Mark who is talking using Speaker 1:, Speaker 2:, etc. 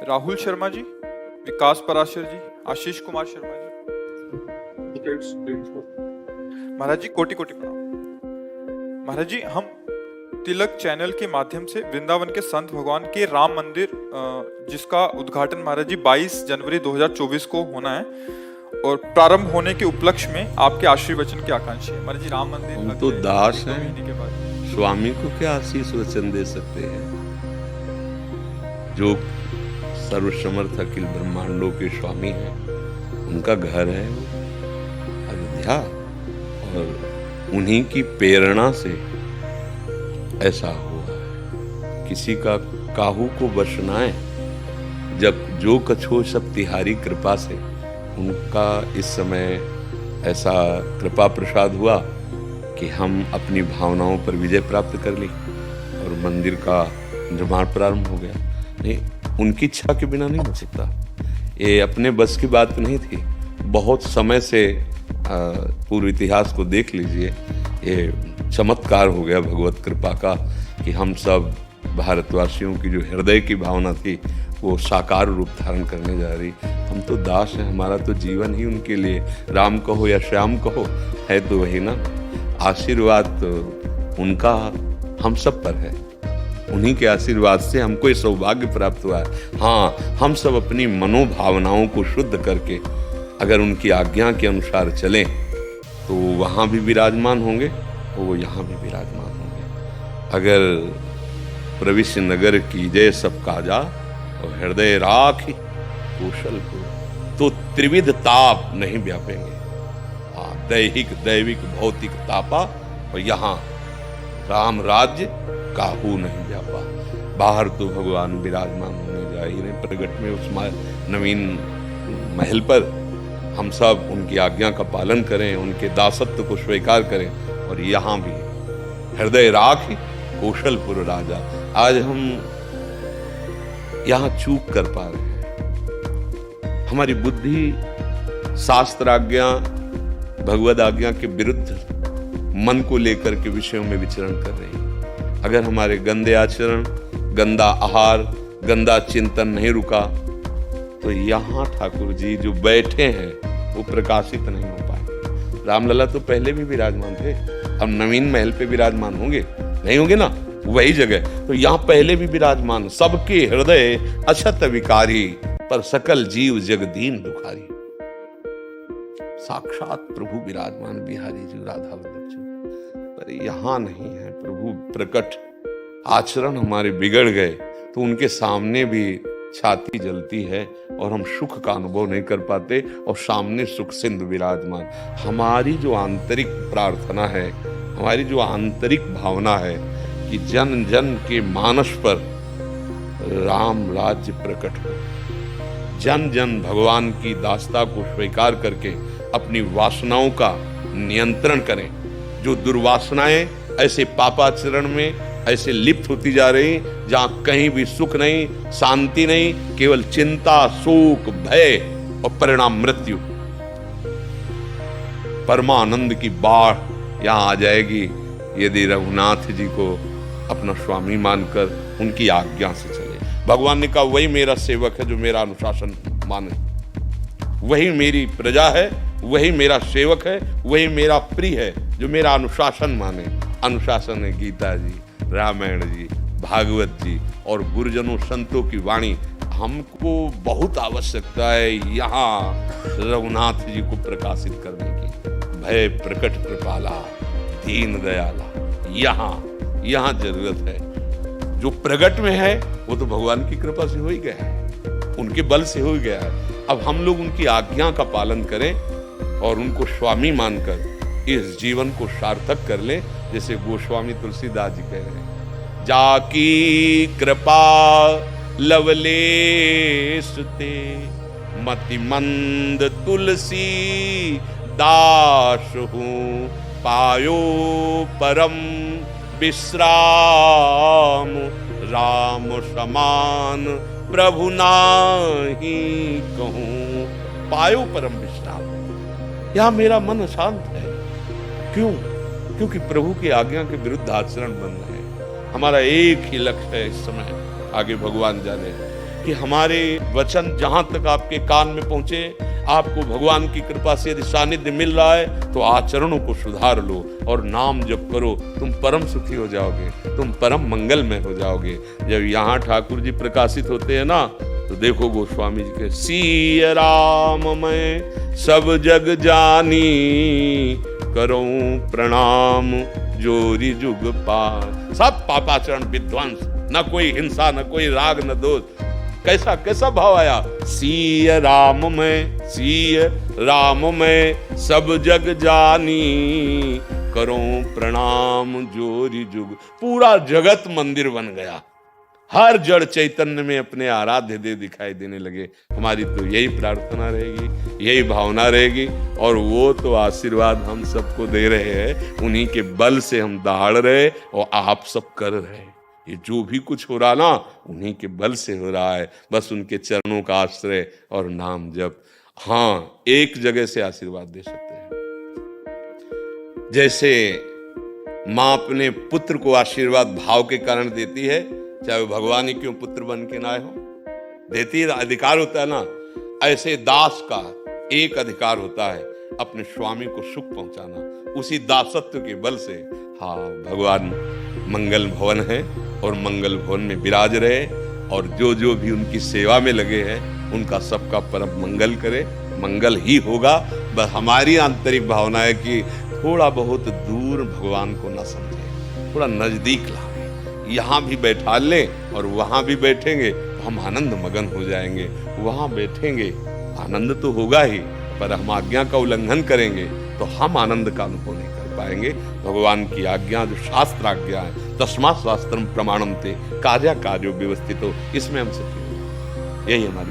Speaker 1: राहुल शर्मा जी, विकास पराशर जी, आशीष कुमार शर्मा जी। महाराज जी कोटि कोटि प्रणाम। महाराज जी, हम तिलक चैनल के माध्यम से वृंदावन के संत भगवान के राम मंदिर जिसका उद्घाटन महाराज जी 22 जनवरी 2024 को होना है और प्रारंभ होने के उपलक्ष्य में आपके आशीर्वचन की आकांक्षी है। महाराज जी, राम मंदिर
Speaker 2: हम तो दास हैं, स्वामी को क्या आशीष वचन दे सकते हैं? जो सर्वसमर्थ अखिल ब्रह्मांडों के स्वामी हैं, उनका घर है अयोध्या, और उन्हीं की प्रेरणा से ऐसा हुआ है। किसी का काहू को बसनाए जब जो कछो सब तिहारी कृपा से, उनका इस समय ऐसा कृपा प्रसाद हुआ कि हम अपनी भावनाओं पर विजय प्राप्त कर ली और मंदिर का निर्माण प्रारंभ हो गया। नहीं, उनकी इच्छा के बिना नहीं हो सकता। ये अपने बस की बात नहीं थी। बहुत समय से पूर्व इतिहास को देख लीजिए, ये चमत्कार हो गया भगवत कृपा का कि हम सब भारतवासियों की जो हृदय की भावना थी वो साकार रूप धारण करने जा रही। हम तो दास हैं, हमारा तो जीवन ही उनके लिए, राम कहो या श्याम कहो, है तो वही ना। आशीर्वाद तो उनका हम सब पर है, उन्हीं के आशीर्वाद से हमको ये सौभाग्य प्राप्त हुआ है। हाँ, हम सब अपनी मनोभावनाओं को शुद्ध करके अगर उनकी आज्ञा के अनुसार चलें तो वहाँ भी विराजमान होंगे और वो यहाँ भी विराजमान होंगे। अगर प्रविश्य नगर की जय सब काजा और हृदय राखी कौशल को, तो त्रिविध ताप नहीं व्यापेंगे। दैहिक दैविक भौतिक तापा, और यहाँ राम राज्य काहू नहीं व्यापा। बाहर तो भगवान विराजमान होने जा ही रहे प्रगट में उस नवीन महल पर। हम सब उनकी आज्ञा का पालन करें, उनके दासत्व को स्वीकार करें, और यहाँ भी हृदय राखी कौशलपुर राजा। आज हम यहाँ चूक कर पा रहे हैं। हमारी बुद्धि शास्त्र आज्ञा भगवद आज्ञा के विरुद्ध मन को लेकर के विषयों में विचरण कर रही है। अगर हमारे गंदे आचरण, गंदा आहार, गंदा चिंतन नहीं रुका तो यहाँ ठाकुर जी जो बैठे हैं वो प्रकाशित नहीं हो पाए। रामलला तो पहले भी विराजमान थे, अब नवीन महल पे विराजमान होंगे, नहीं होंगे ना, वही जगह। तो यहाँ पहले भी विराजमान, सबके हृदय अछत विकारी, पर सकल जीव जगदीन दुखारी। साक्षात प्रभु विराजमान बिहारी जी राधा वल्लभ जी, पर यहाँ नहीं है प्रभु प्रकट। आचरण हमारे बिगड़ गए तो उनके सामने भी छाती जलती है और हम सुख का अनुभव नहीं कर पाते, और सामने सुख सिंधु विराजमान। हमारी जो आंतरिक प्रार्थना है, हमारी जो आंतरिक भावना है कि जन जन के मानस पर राम राज्य प्रकट हो, जन जन भगवान की दासता को स्वीकार करके अपनी वासनाओं का नियंत्रण करें। जो दुर्वासनाएं ऐसे पापाचरण में ऐसे लिप्त होती जा रही, जहां कहीं भी सुख नहीं, शांति नहीं, केवल चिंता, शोक, भय और परिणाम मृत्यु। परमानंद की बाढ़ यहां आ जाएगी यदि रघुनाथ जी को अपना स्वामी मानकर उनकी आज्ञा से चले। भगवान ने कहा वही मेरा सेवक है जो मेरा अनुशासन माने, वही मेरी प्रजा है, वही मेरा सेवक है, वही मेरा प्रिय है जो मेरा अनुशासन माने। अनुशासन है गीता जी, रामायण जी, भागवत जी और गुरुजनों संतों की वाणी। हमको बहुत आवश्यकता है यहाँ रघुनाथ जी को प्रकाशित करने की। भय प्रकट कृपाला दीन दयाला, यहाँ जरूरत है। जो प्रगट में है वो तो भगवान की कृपा से हो ही गया है, उनके बल से हो ही गया है। अब हम लोग उनकी आज्ञा का पालन करें और उनको स्वामी मानकर इस जीवन को सार्थक कर ले। जैसे गोस्वामी तुलसीदास जी कह रहे हैं, जाकी कृपा लवलेश ते मति मंद तुलसी दास हूँ, पायो परम विश्राम, राम समान प्रभु नाही कहूँ। पायो परम विश्राम, यहां मेरा मन शांत है। क्यों? क्योंकि प्रभु की आज्ञा के विरुद्ध आचरण बन रहे हैं। हमारा एक ही लक्ष्य है इस समय, आगे भगवान जाने, कि हमारे वचन जहां तक आपके कान में पहुंचे, आपको भगवान की कृपा से यदि सानिध्य मिल रहा है तो आचरणों को सुधार लो और नाम जप करो, तुम परम सुखी हो जाओगे, तुम परम मंगलमय हो जाओगे। जब यहाँ ठाकुर जी प्रकाशित होते हैं ना, तो देखो गोस्वामी जी के सिय राम मैं सब जग जानी, करूं प्रणाम जोरी जुग पार। सब पापाचरण विध्वंस, न कोई हिंसा, न कोई राग, न दोष। कैसा कैसा भाव आया, सिय राम मैं सब जग जानी, करूं प्रणाम जोरी जुग। पूरा जगत मंदिर बन गया, हर जड़ चैतन्य में अपने आराध्य देव दिखाई देने लगे। हमारी तो यही प्रार्थना रहेगी, यही भावना रहेगी, और वो तो आशीर्वाद हम सबको दे रहे हैं, उन्हीं के बल से हम दहाड़ रहे और आप सब कर रहे हैं। ये जो भी कुछ हो रहा ना, उन्हीं के बल से हो रहा है, बस उनके चरणों का आश्रय और नाम जप। हाँ, एक जगह से आशीर्वाद दे सकते हैं, जैसे माँ अपने पुत्र को आशीर्वाद भाव के कारण देती है, चाहे वो भगवान ही क्यों पुत्र बन के ना हो, देती है, अधिकार होता है ना। ऐसे दास का एक अधिकार होता है, अपने स्वामी को सुख पहुंचाना, उसी दासत्व के बल से। हाँ, भगवान मंगल भवन है और मंगल भवन में विराज रहे, और जो जो भी उनकी सेवा में लगे हैं उनका सबका परम मंगल करे। मंगल ही होगा, बस हमारी आंतरिक भावना है कि थोड़ा बहुत दूर भगवान को ना समझे, थोड़ा नजदीक लाए। यहाँ भी बैठा लें और वहाँ भी बैठेंगे तो हम आनंद मगन हो जाएंगे। वहाँ बैठेंगे आनंद तो होगा ही, पर हम आज्ञा का उल्लंघन करेंगे तो हम आनंद का अनुभव नहीं कर पाएंगे। भगवान की आज्ञा जो शास्त्र आज्ञा है, तस्मात् शास्त्रम प्रमाणम ते कार्या कार्यो व्यवस्थितो, इसमें हम सफल होंगे। यही हमारी